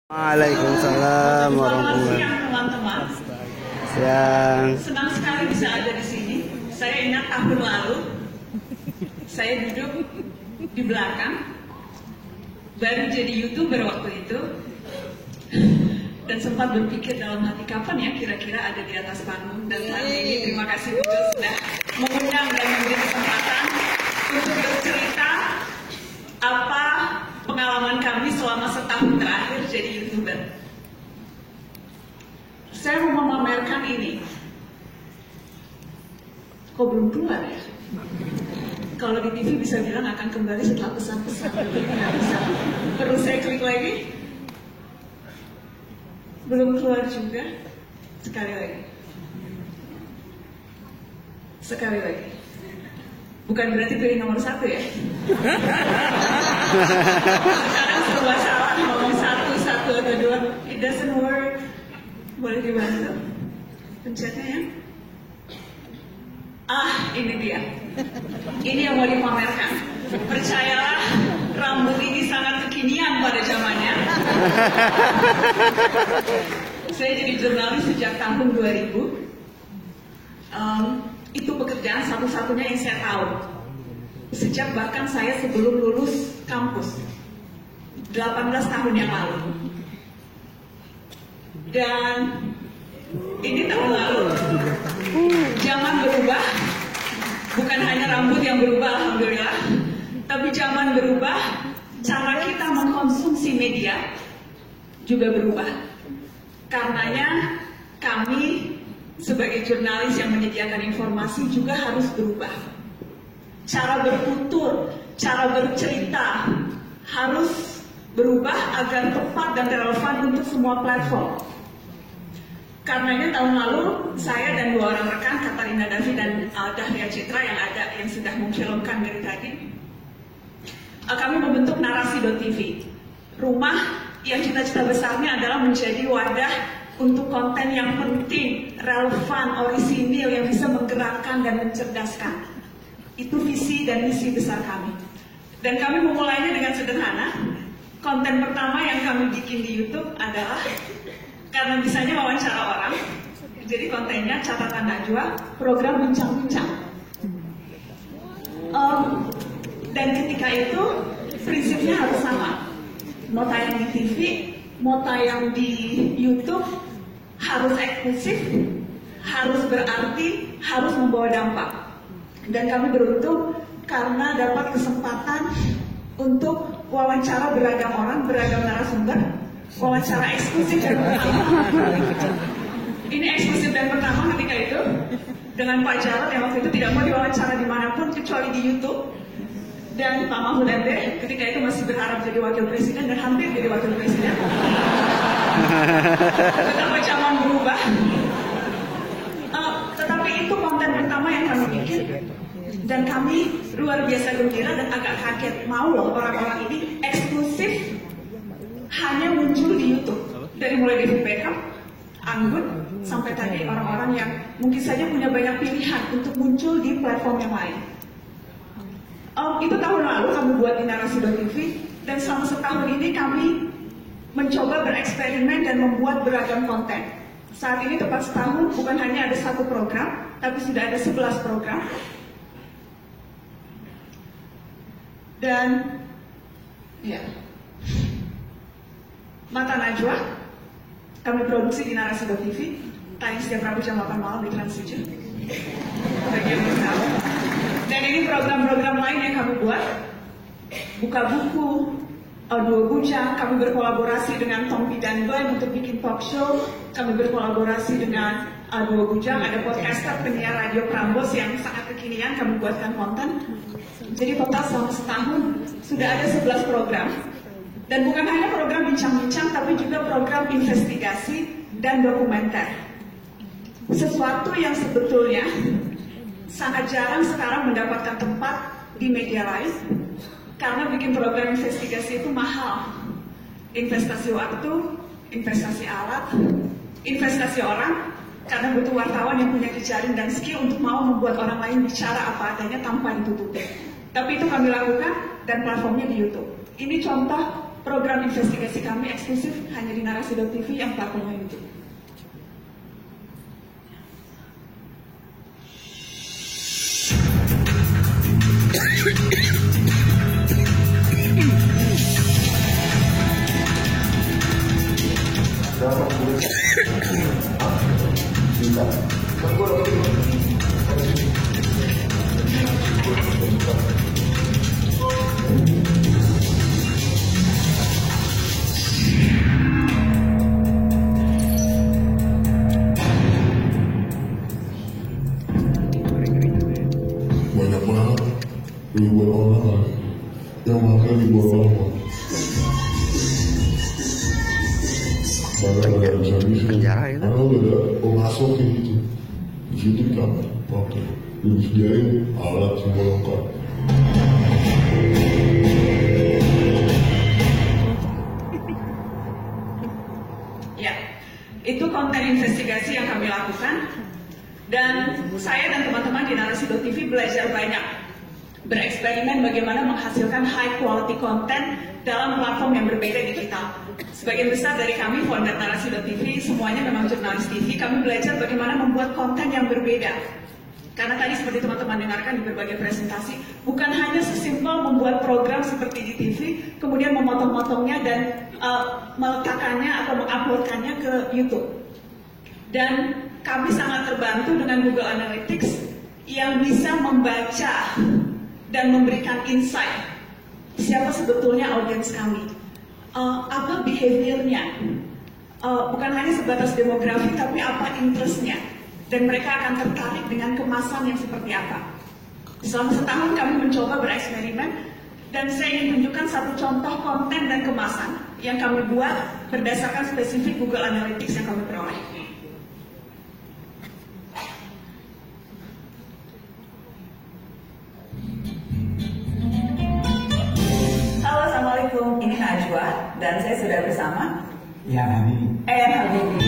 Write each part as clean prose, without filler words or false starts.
Waalaikumsalam warahmatullahi Siang teman-teman. Siang. Senang sekali bisa ada di sini. Saya ingat tahun lalu saya duduk di belakang, baru jadi YouTuber waktu itu, dan sempat berpikir dalam hati kapan ya kira-kira ada di atas panggung. Dan hari ini terima kasih betul sudah mengundang dan memberi kesempatan untuk bercerita apa pengalaman kami selama setahun terakhir jadi YouTuber. Saya mau memamerkan ini. Kok belum keluar ya? Kalau di TV bisa bilang akan kembali setelah pesan-pesan. Nggak bisa. Perlu saya klik lagi? Belum keluar juga? Sekali lagi. Sekali lagi. Bukan berarti pilih nomor 1 ya? Sekarang serba salah ngomong 1 atau 2. It doesn't work. Boleh dibantu? Pencetnya ya? Ini dia. Ini yang mau dipamerkan. Percayalah, rambut ini sangat kekinian pada zamannya. Saya jadi jurnalis sejak tahun 2000. Itu pekerjaan satu-satunya yang saya tahu. Sejak bahkan saya sebelum lulus kampus. 18 tahun yang lalu. Dan ini tahun lalu. Zaman berubah. Bukan hanya rambut yang berubah, alhamdulillah. Tapi zaman berubah, cara kita mengkonsumsi media juga berubah. Karenanya kami sebagai jurnalis yang menyediakan informasi juga harus berubah. Cara bertutur, cara bercerita harus berubah agar tepat dan relevan untuk semua platform. Karenanya tahun lalu saya dan 2 orang rekan, Katarina Davi dan Dahlia Citra yang sudah memfilmkan dari tadi, kami membentuk Narasi.tv. Rumah yang cita-cita besarnya adalah menjadi wadah untuk konten yang penting, relevan, orisinil, yang bisa menggerakkan dan mencerdaskan. Itu visi dan misi besar kami. Dan kami memulainya dengan sederhana. Konten pertama yang kami bikin di YouTube adalah, karena bisanya wawancara orang, jadi kontennya catatan Najwa, program bincang-bincang. Dan ketika itu prinsipnya harus sama. Mau tayang di TV, mau tayang di YouTube, harus eksklusif, harus berarti, harus membawa dampak. Dan kami beruntung karena dapat kesempatan untuk wawancara beragam orang, beragam narasumber, wawancara eksklusif dan pertama. Ini eksklusif dan pertama ketika itu dengan Pak Jarod yang waktu itu tidak mau diwawancara dimanapun kecuali di YouTube. Dan Pak Mahfud MD ketika itu masih berharap jadi wakil presiden dan hampir jadi wakil presiden. Betapa zaman berubah. Tetapi itu konten pertama yang kami bikin. Dan kami luar biasa gembira dan agak kaget. Mau loh orang-orang ini eksklusif hanya muncul di YouTube. Dari mulai David Beckham, Anggun, sampai tadi orang-orang yang mungkin saja punya banyak pilihan untuk muncul di platform yang lain. Itu tahun lalu kami buat di Narasi.tv, dan selama setahun ini kami mencoba bereksperimen dan membuat beragam konten. Saat ini tepat setahun, bukan hanya ada 1 program, tapi sudah ada 11 program. Dan ya, Mata Najwa kami produksi di Narasi.tv, tayang setiap Rabu jam 8 malam di Trans 7. Bagian besar. Dan ini program-program lain yang kami buat. Buka buku, Dua Bujang, kami berkolaborasi dengan Tompi dan Glenn untuk bikin talk show. Kami berkolaborasi dengan Dua Bujang, ada podcaster penyiar radio Prambos yang sangat kekinian, kami buatkan konten. Jadi total selama setahun sudah ada 11 program. Dan bukan hanya program bincang-bincang, tapi juga program investigasi dan dokumenter. Sesuatu yang sebetulnya sangat jarang sekarang mendapatkan tempat di media lain. Karena bikin program investigasi itu mahal. Investasi waktu, investasi alat, investasi orang. Karena butuh wartawan yang punya jejaring dan skill untuk mau membuat orang lain bicara apa adanya tanpa ditutupi. Tapi itu kami lakukan dan platformnya di YouTube. Ini contoh program investigasi kami eksklusif hanya di narasi.tv yang platformnya YouTube. Banyak banget ribuan orang yang makan ribuan orang. Banyak bisa Penjara itu. karena udah ada pemasok kayak gitu. Di situ kan pakai disediain alat semua lengkap. Ya, itu konten investigasi yang kami lakukan. Dan saya dan teman-teman di narasi.tv belajar banyak bereksperimen bagaimana menghasilkan high quality content dalam platform yang berbeda digital. Sebagian besar dari kami founder narasi.tv semuanya memang jurnalis TV. Kami belajar bagaimana membuat konten yang berbeda. Karena tadi seperti teman-teman dengarkan di berbagai presentasi, bukan hanya sesimpel membuat program seperti di TV, kemudian memotong-motongnya dan meletakkannya atau menguploadkannya ke YouTube. Dan kami sangat terbantu dengan Google Analytics yang bisa membaca dan memberikan insight siapa sebetulnya audiens kami, apa behaviornya, bukan hanya sebatas demografi tapi apa interestnya, dan mereka akan tertarik dengan kemasan yang seperti apa. Selama setahun kami mencoba bereksperimen dan saya ingin tunjukkan satu contoh konten dan kemasan yang kami buat berdasarkan spesifik Google Analytics yang kami peroleh. Halo, Assalamualaikum. Ini Najwa dan saya sudah bersama Habibie. Habibie.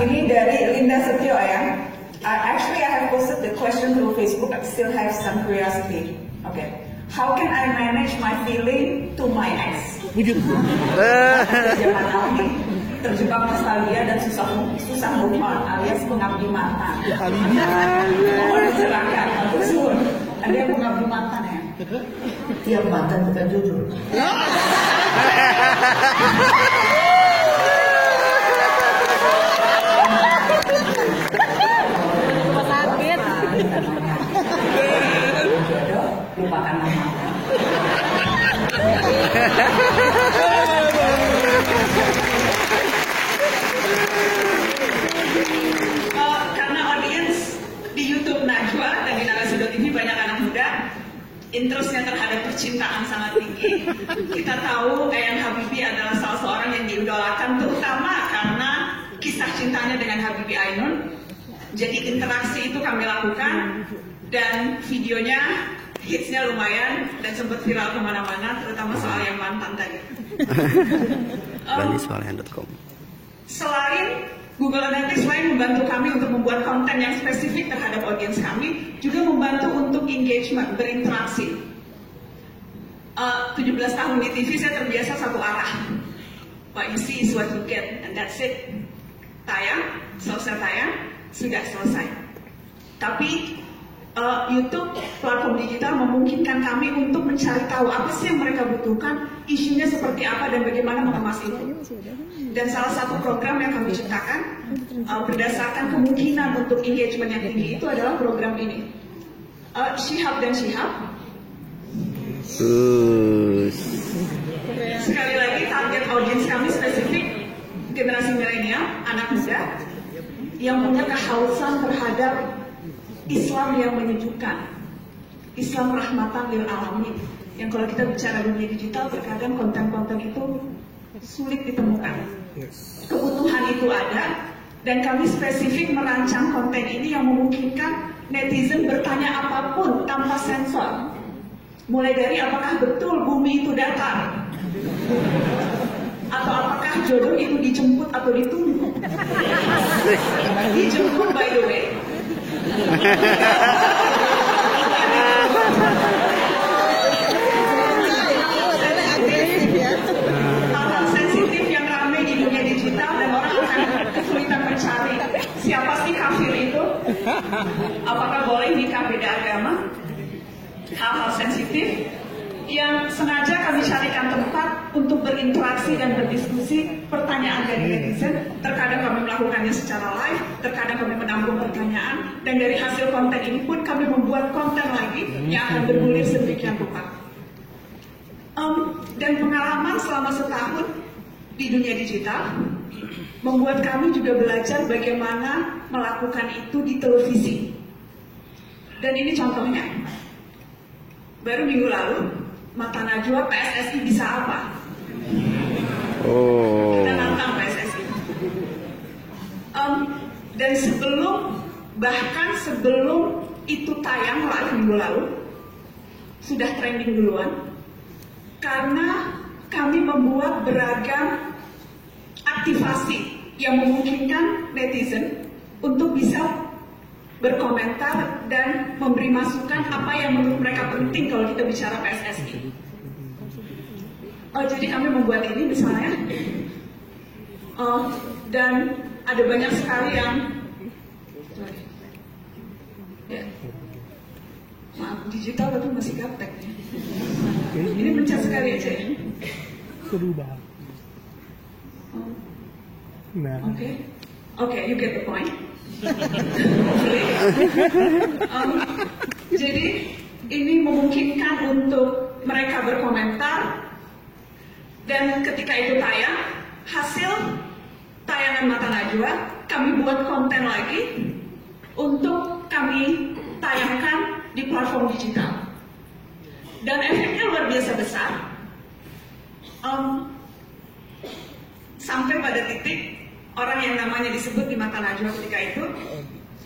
Ini dari Linda Setio ya. Actually, I have posted the question through Facebook. I still have some curiosity. Okay. How can I manage my feeling to my ex? Zaman now ini terjebak nostalgia dan susah move on alias pengabdi mantan. Mau dicerahkan, bagus pun. Ada yang pengabdi mantan ya? Tiap mantan bukan judul. Jodoh, lupakan nama. Karena audiens di YouTube Najwa dan di narasi.tv banyak anak muda, interestnya terhadap percintaan sangat tinggi. Kita tahu Eyang Habibie adalah salah seorang yang diidolakan, terutama karena kisah cintanya dengan Habibie Ainun. Jadi interaksi itu kami lakukan dan videonya hitsnya lumayan dan sempat viral kemana-mana, terutama soal yang mantan tadi. Bandiswalyan.com. Selain Google Analytics lain membantu kami untuk membuat konten yang spesifik terhadap audiens kami, juga membantu untuk engagement, berinteraksi. 17 tahun di TV saya terbiasa satu arah. What you see is what you get, and that's it. Tayang, selesai tayang, sudah selesai. Tapi YouTube, platform digital memungkinkan kami untuk mencari tahu apa sih yang mereka butuhkan, isunya seperti apa dan bagaimana mengemas itu. Dan salah satu program yang kami ciptakan berdasarkan kemungkinan untuk engagement yang tinggi itu adalah program ini. Shihab dan Shihab. Sekali lagi target audiens kami spesifik generasi milenial, anak muda yang punya kehausan terhadap Islam yang menyejukkan, Islam rahmatan lil alamin. Yang kalau kita bicara dunia digital, terkadang konten-konten itu sulit ditemukan. Kebutuhan itu ada, dan kami spesifik merancang konten ini yang memungkinkan netizen bertanya apapun tanpa sensor. Mulai dari apakah betul bumi itu datar, atau apakah jodoh itu dijemput atau ditunggu. Dijemput, by the way. hal-hal sensitif yang sengaja kami carikan tempat untuk berinteraksi dan berdiskusi pertanyaan dari netizen. Terkadang kami melakukannya secara live, terkadang kami menampung pertanyaan, dan dari hasil konten ini pun kami membuat konten lagi yang akan bergulir sedemikian rupa. Dan pengalaman selama setahun di dunia digital membuat kami juga belajar bagaimana melakukan itu di televisi. Dan ini contohnya. Baru minggu lalu, Mata Najwa PSSI bisa apa? Oh. Kita nantang PSSI. Dan bahkan sebelum itu tayang live minggu lalu, sudah trending duluan, karena kami membuat beragam aktivasi yang memungkinkan netizen untuk bisa berkomentar dan memberi masukan apa yang menurut mereka penting kalau kita bicara PSSI. Jadi kami membuat ini misalnya, dan ada banyak sekali yang, maaf digital tapi masih gaptek. Ini mencet sekali aja ya. Berubah. Nah. Oke, you get the point. Jadi ini memungkinkan untuk mereka berkomentar, dan ketika itu tayang, hasil tayangan Mata Najwa kami buat konten lagi untuk kami tayangkan di platform digital, dan efeknya luar biasa besar. Sampai pada titik orang yang namanya disebut di Mata Najwa ketika itu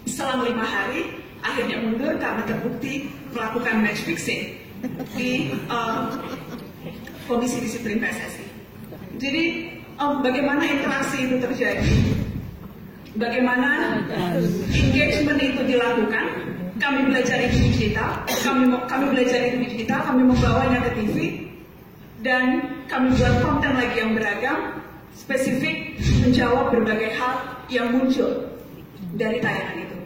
selang 5 hari akhirnya mundur karena terbukti melakukan match fixing di Komisi Disiplin PSSI. Jadi bagaimana interaksi itu terjadi, bagaimana engagement itu dilakukan, kami belajar itu di digital, kami belajar itu di digital, kami membawanya ke TV, dan kami buat konten lagi yang beragam, spesifik menjawab berbagai hal yang muncul dari tayangan itu.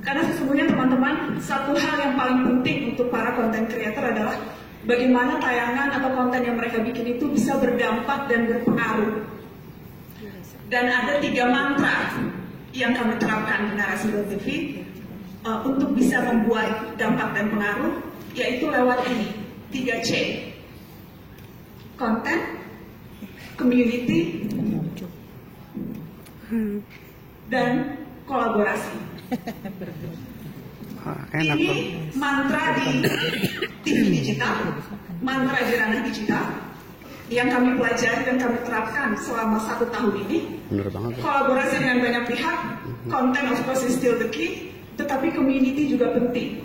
Karena sesungguhnya teman-teman, satu hal yang paling penting untuk para content creator adalah bagaimana tayangan atau konten yang mereka bikin itu bisa berdampak dan berpengaruh. Dan ada 3 mantra yang kami terapkan di Narasi.tv untuk bisa membuat dampak dan pengaruh, yaitu lewat ini, 3C. Konten, community, dan kolaborasi. Enak Ini tuh. mantra di TV digital, mantra di ranah digital yang kami pelajari dan kami terapkan selama 1 tahun ini. Bener banget. Kolaborasi dengan banyak pihak, content of course is still the key, tetapi community juga penting.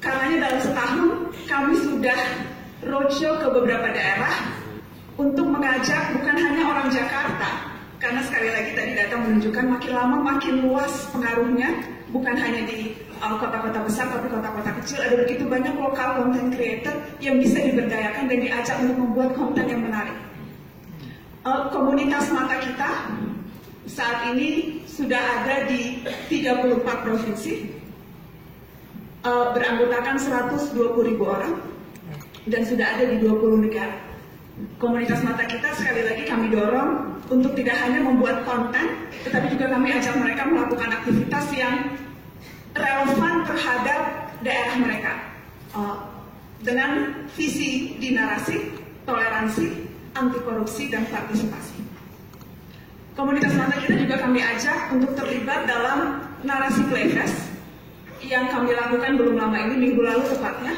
Karenanya dalam setahun kami sudah roadshow ke beberapa daerah untuk mengajak bukan hanya orang Jakarta, karena sekali lagi tadi data menunjukkan makin lama makin luas pengaruhnya, bukan hanya di kota-kota besar tapi kota-kota kecil. Ada begitu banyak lokal content creator yang bisa diberdayakan dan diajak untuk membuat konten yang menarik. Komunitas Mata kita saat ini sudah ada di 34 provinsi, beranggotakan 120.000 orang, dan sudah ada di 20 negara. Komunitas Mata kita sekali lagi kami dorong untuk tidak hanya membuat konten, tetapi juga kami ajak mereka melakukan aktivitas yang relevan terhadap daerah mereka, dengan visi di narasi, toleransi, anti korupsi, dan partisipasi. Komunitas Mata kita juga kami ajak untuk terlibat dalam narasi Playfest yang kami lakukan belum lama ini, minggu lalu tepatnya,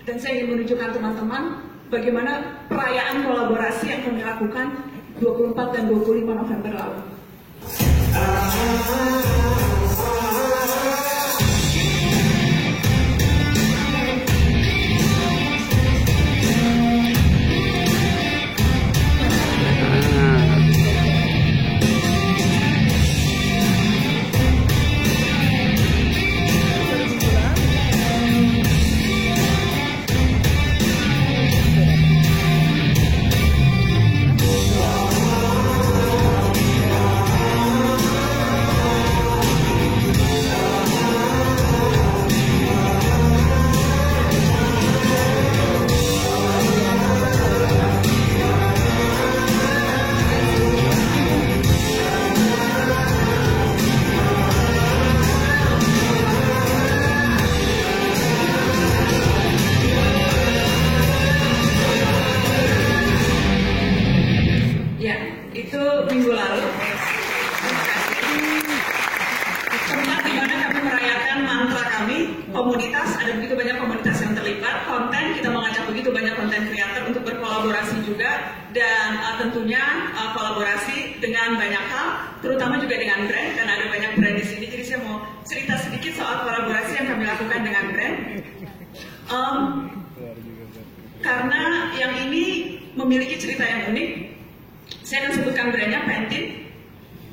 dan saya ingin menunjukkan teman-teman bagaimana perayaan kolaborasi yang kami lakukan 24 dan 25 November lalu. Itu minggu lalu. Terima kasih. Tempat di mana kami merayakan mantra kami, komunitas, ada begitu banyak komunitas yang terlibat, konten, kita mengajak begitu banyak konten kreator untuk berkolaborasi juga, dan tentunya kolaborasi dengan banyak hal, terutama juga dengan brand, karena ada banyak brand di sini, jadi saya mau cerita sedikit soal kolaborasi yang kami lakukan dengan brand. Karena yang ini memiliki cerita yang unik, saya akan sebutkan brandnya Pantene.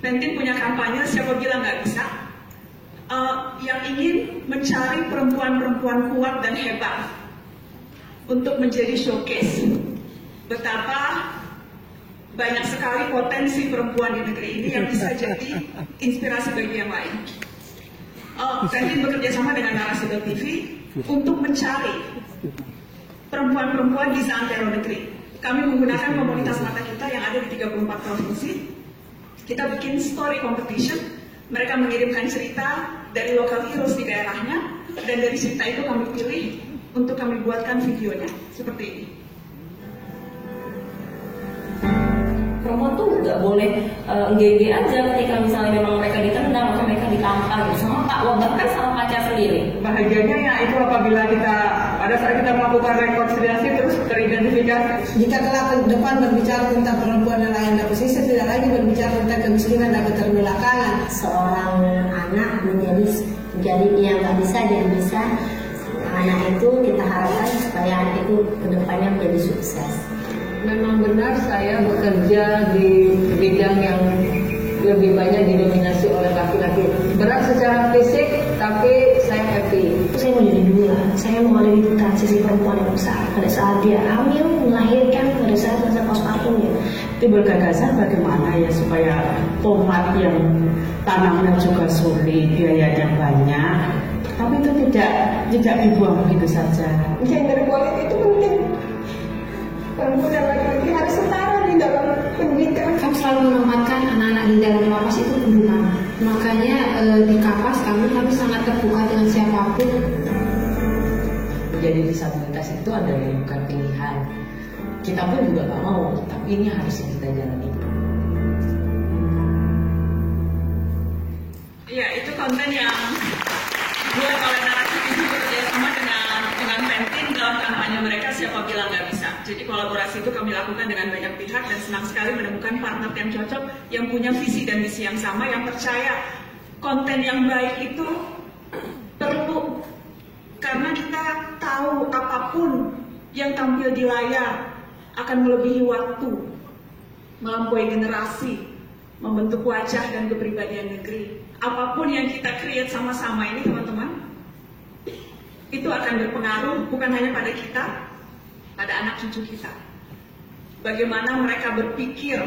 Pantene punya kampanye siapa bilang nggak bisa, yang ingin mencari perempuan-perempuan kuat dan hebat untuk menjadi showcase betapa banyak sekali potensi perempuan di negeri ini yang bisa jadi inspirasi bagi yang lain. Pantene bekerja sama dengan Narasi.tv untuk mencari perempuan-perempuan di seantero negeri. Kami menggunakan komunitas mata kita yang ada di 34 provinsi. Kita bikin story competition. Mereka mengirimkan cerita dari local heroes di daerahnya, dan dari cerita itu kami pilih untuk kami buatkan videonya seperti ini. Perempuan tuh nggak boleh gede aja ketika misalnya memang mereka ditendang atau mereka ditampar sama Pak, bahkan sama pacar sendiri. Bahagianya ya itu apabila kita pada saat kita melakukan rekonsiliasi terus teridentifikasi. Jika telah ke depan berbicara tentang perempuan dan lain posisi, tidak lagi berbicara tentang kemiskinan dan keterbelakangan. Seorang anak menjadi yang nggak bisa jadi bisa. Anak itu kita harapkan supaya anak itu kedepannya menjadi sukses. Memang benar saya bekerja di bidang yang lebih banyak didominasi oleh laki-laki. Berat secara fisik, tapi saya happy. Saya mau jadi dua, saya mau ada di transisi perempuan yang besar. Pada saat dia hamil, melahirkan, pada saat masa postpartumnya. Itu bergagasan bagaimana ya supaya tomat yang tanamnya juga sulit, biayanya banyak, tapi itu tidak dibuang begitu saja. Gender equality itu penting. Perempuan dan laki-laki harus setara di dalam pendidikan. Kami selalu menempatkan anak-anak di dalam lapas itu pedoman. Makanya di Kapas kami sangat terbuka dengan siapapun. Menjadi disabilitas itu adalah bukan pilihan. Kita pun juga nggak mau, tapi ini harus kita jalani. Iya, itu konten yang dibuat oleh Narasi.tv bekerjasama dengan Pantene dalam kampanye mereka siapa bilang nggak bisa. Jadi kolaborasi itu kami lakukan dengan banyak pihak dan senang sekali menemukan partner yang cocok, yang punya visi dan misi yang sama, yang percaya konten yang baik itu perlu, karena kita tahu apapun yang tampil di layar akan melebihi waktu, melampaui generasi, membentuk wajah dan kepribadian negeri. Apapun yang kita create sama-sama ini teman-teman, itu akan berpengaruh bukan hanya pada kita, pada anak cucu kita. Bagaimana mereka berpikir,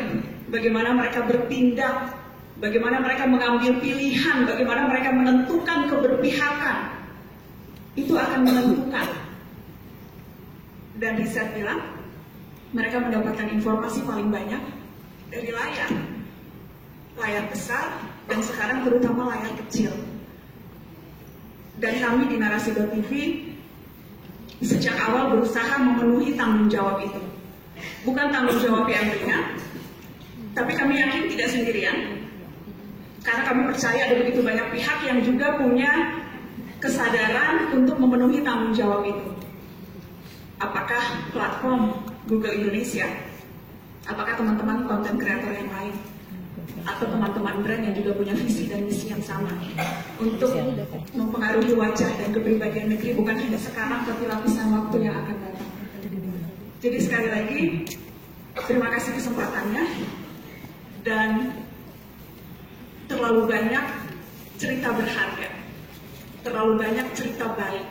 bagaimana mereka bertindak, bagaimana mereka mengambil pilihan, bagaimana mereka menentukan keberpihakan, itu akan menentukan. Dan riset bilang, mereka mendapatkan informasi paling banyak dari layar besar, dan sekarang terutama layar kecil. Dan kami di Narasi.tv sejak awal berusaha memenuhi tanggung jawab itu. Bukan tanggung jawab yang ringan, tapi kami yakin tidak sendirian. Karena kami percaya ada begitu banyak pihak yang juga punya kesadaran untuk memenuhi tanggung jawab itu. Apakah platform Google Indonesia? Apakah teman-teman konten kreator yang lain? Atau teman-teman brand yang juga punya visi dan misi yang sama untuk mempengaruhi wajah dan kepribadian negeri bukan hanya sekarang tapi lapisan waktu yang akan datang. Jadi sekali lagi terima kasih kesempatannya, dan terlalu banyak cerita berharga, terlalu banyak cerita baik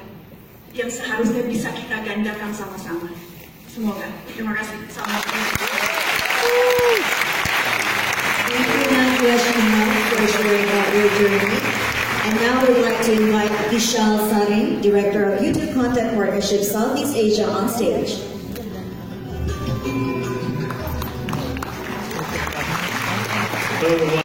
yang seharusnya bisa kita gandakan sama-sama. Semoga. Terima kasih. Assalamualaikum. Thank you, Nadia Shimon, for sharing about your journey. And now we'd like to invite Vishal Sarin, Director of YouTube Content Partnership Southeast Asia, on stage.